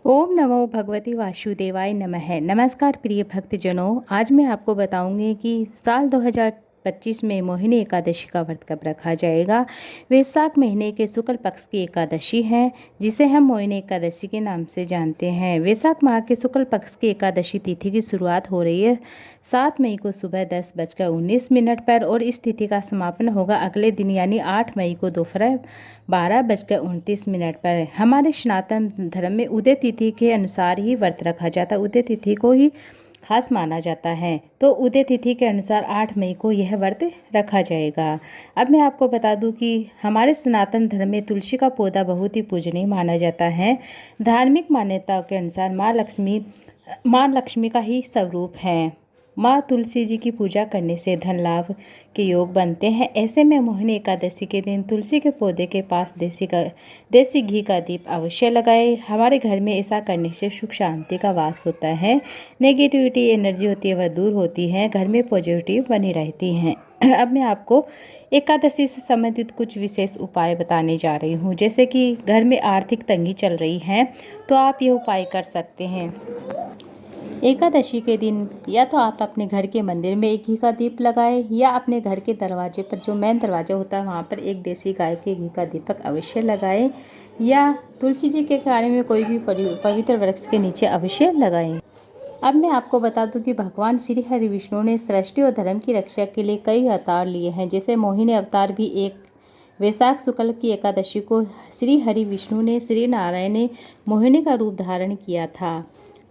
ओम नमो भगवती वासुदेवाय नमः। नमस्कार प्रिय भक्तजनों, आज मैं आपको बताऊंगी कि साल 2025 में मोहिनी एकादशी का व्रत कब रखा जाएगा। वैशाख महीने के शुक्ल पक्ष की एकादशी है, जिसे हम मोहिनी एकादशी के नाम से जानते हैं। वैशाख माह के शुक्ल पक्ष की एकादशी तिथि की शुरुआत हो रही है 7 मई को सुबह 10:19 पर और इस तिथि का समापन होगा अगले दिन यानी 8 मई को दोपहर 12:29 पर। हमारे सनातन धर्म में उदय तिथि के अनुसार ही व्रत रखा जाता है। उदय तिथि को ही खास माना जाता है, तो उदय तिथि के अनुसार 8 मई को यह व्रत रखा जाएगा। अब मैं आपको बता दूं कि हमारे सनातन धर्म में तुलसी का पौधा बहुत ही पूजनीय माना जाता है। धार्मिक मान्यताओं के अनुसार माँ लक्ष्मी का ही स्वरूप है। माँ तुलसी जी की पूजा करने से धन लाभ के योग बनते हैं। ऐसे में मोहिनी एकादशी के दिन तुलसी के पौधे के पास देसी घी का दीप अवश्य लगाएं। हमारे घर में ऐसा करने से सुख शांति का वास होता है, नेगेटिविटी एनर्जी होती है वह दूर होती है, घर में पॉजिटिव बनी रहती है। अब मैं आपको एकादशी से संबंधित कुछ विशेष उपाय बताने जा रही हूँ। जैसे कि घर में आर्थिक तंगी चल रही है तो आप ये उपाय कर सकते हैं। एकादशी के दिन या तो आप अपने घर के मंदिर में एक घी का दीप लगाएं या अपने घर के दरवाजे पर जो मेन दरवाजा होता है वहाँ पर एक देसी गाय के घी का दीपक अवश्य लगाएं या तुलसी जी के क्यारे में कोई भी पवित्र वृक्ष के नीचे अवश्य लगाएं। अब मैं आपको बता दूं कि भगवान श्री हरि विष्णु ने सृष्टि और धर्म की रक्षा के लिए कई अवतार लिए हैं। जैसे मोहिनी अवतार भी एक वैशाख शुक्ल की एकादशी को श्री हरि विष्णु ने श्री नारायण ने मोहिनी का रूप धारण किया था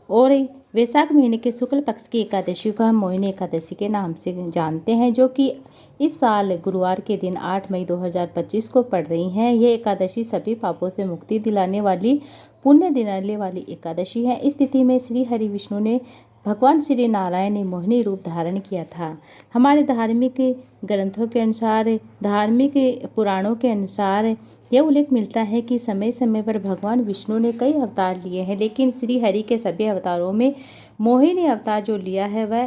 और वैशाख महीने के शुक्ल पक्ष की एकादशी को हम मोहिनी एकादशी के नाम से जानते हैं, जो कि इस साल गुरुवार के दिन 8 मई 2025 को पड़ रही हैं। यह एकादशी सभी पापों से मुक्ति दिलाने वाली पुण्य दिलाने वाली एकादशी है। इस तिथि में श्री हरि विष्णु ने भगवान श्री नारायण ने मोहिनी रूप धारण किया था। हमारे धार्मिक ग्रंथों के अनुसार, धार्मिक पुराणों के अनुसार यह उल्लेख मिलता है कि समय समय पर भगवान विष्णु ने कई अवतार लिए हैं, लेकिन श्री हरि के सभी अवतारों में मोहिनी अवतार जो लिया है वह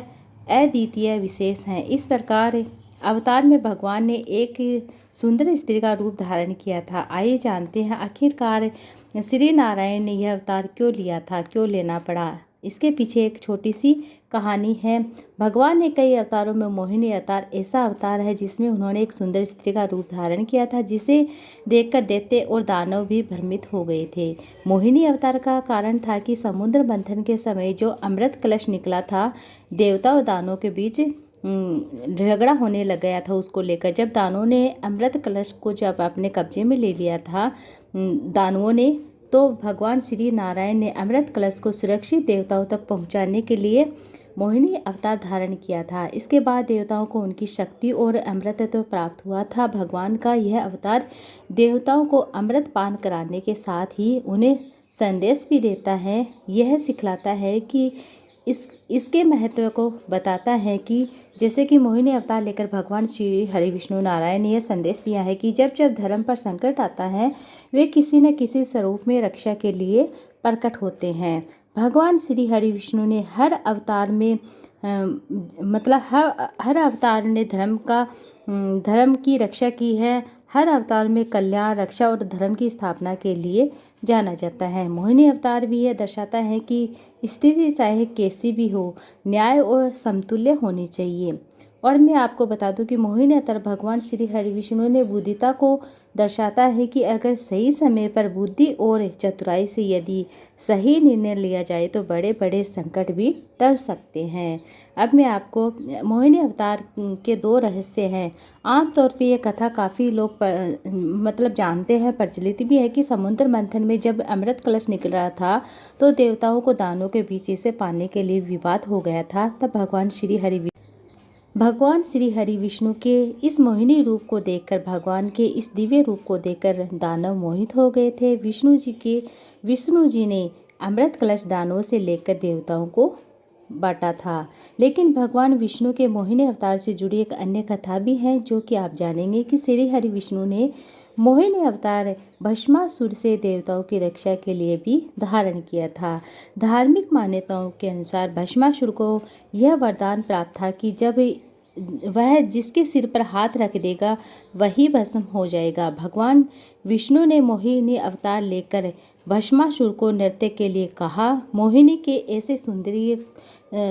अद्वितीय विशेष है। इस प्रकार अवतार में भगवान ने एक सुंदर स्त्री का रूप धारण किया था। आइए जानते हैं आखिरकार श्री नारायण ने यह अवतार क्यों लिया था, क्यों लेना पड़ा। इसके पीछे एक छोटी सी कहानी है। भगवान ने कई अवतारों में मोहिनी अवतार ऐसा अवतार है जिसमें उन्होंने एक सुंदर स्त्री का रूप धारण किया था, जिसे देखकर दैत्य और दानव भी भ्रमित हो गए थे। मोहिनी अवतार का कारण था कि समुद्र मंथन के समय जो अमृत कलश निकला था, देवता और दानवों के बीच झगड़ा होने लग गया था उसको लेकर। जब दानवों ने अमृत कलश को जब अपने कब्जे में ले लिया था दानवों ने, तो भगवान श्री नारायण ने अमृत कलश को सुरक्षित देवताओं तक पहुंचाने के लिए मोहिनी अवतार धारण किया था। इसके बाद देवताओं को उनकी शक्ति और अमृतत्व प्राप्त हुआ था। भगवान का यह अवतार देवताओं को अमृत पान कराने के साथ ही उन्हें संदेश भी देता है। यह सिखलाता है कि इसके महत्व को बताता है कि जैसे कि मोहिनी अवतार लेकर भगवान श्री हरि विष्णु नारायण ने यह संदेश दिया है कि जब जब धर्म पर संकट आता है वे किसी न किसी स्वरूप में रक्षा के लिए प्रकट होते हैं। भगवान श्री हरि विष्णु ने हर अवतार में हर अवतार ने धर्म की रक्षा की है। हर अवतार में कल्याण, रक्षा और धर्म की स्थापना के लिए जाना जाता है। मोहिनी अवतार भी यह दर्शाता है कि स्थिति चाहे कैसी भी हो, न्याय और समतुल्य होनी चाहिए। और मैं आपको बता दूं कि मोहिनी अवतार भगवान श्री हरि विष्णु ने बुद्धिता को दर्शाता है कि अगर सही समय पर बुद्धि और चतुराई से यदि सही निर्णय लिया जाए तो बड़े बड़े संकट भी टल सकते हैं। अब मैं आपको मोहिनी अवतार के 2 रहस्य हैं। आमतौर पे ये कथा काफ़ी लोग जानते हैं, प्रचलित भी है कि समुद्र मंथन में जब अमृत कलश निकल रहा था तो देवताओं को दानवों के बीच इसे पाने के लिए विवाद हो गया था। तब भगवान श्री हरि विष्णु के इस मोहिनी रूप को देखकर, भगवान के इस दिव्य रूप को देखकर दानव मोहित हो गए थे। विष्णु जी ने अमृत कलश दानवों से लेकर देवताओं को बांटा था। लेकिन भगवान विष्णु के मोहिनी अवतार से जुड़ी एक अन्य कथा भी है, जो कि आप जानेंगे कि श्री हरि विष्णु ने मोहिनी अवतार भस्मासुर से देवताओं की रक्षा के लिए भी धारण किया था। धार्मिक मान्यताओं के अनुसार भस्मासुर को यह वरदान प्राप्त था कि जब वह जिसके सिर पर हाथ रख देगा वही भस्म हो जाएगा। भगवान विष्णु ने मोहिनी अवतार लेकर भस्मासुर को नृत्य के लिए कहा। मोहिनी के ऐसे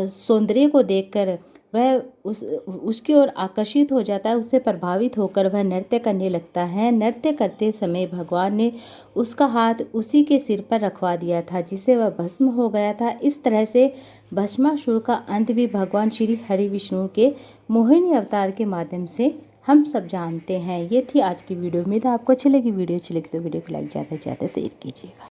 सौंदर्य को देखकर वह उसकी ओर आकर्षित हो जाता है, उससे प्रभावित होकर वह नृत्य करने लगता है। नृत्य करते समय भगवान ने उसका हाथ उसी के सिर पर रखवा दिया था, जिससे वह भस्म हो गया था। इस तरह से भस्मासुर का अंत भी भगवान श्री हरि विष्णु के मोहिनी अवतार के माध्यम से हम सब जानते हैं। ये थी आज की वीडियो। उम्मीद है आपको अच्छी लगी। वीडियो अच्छी लगी तो वीडियो को लाइक ज़्यादा से ज़्यादा शेयर कीजिएगा।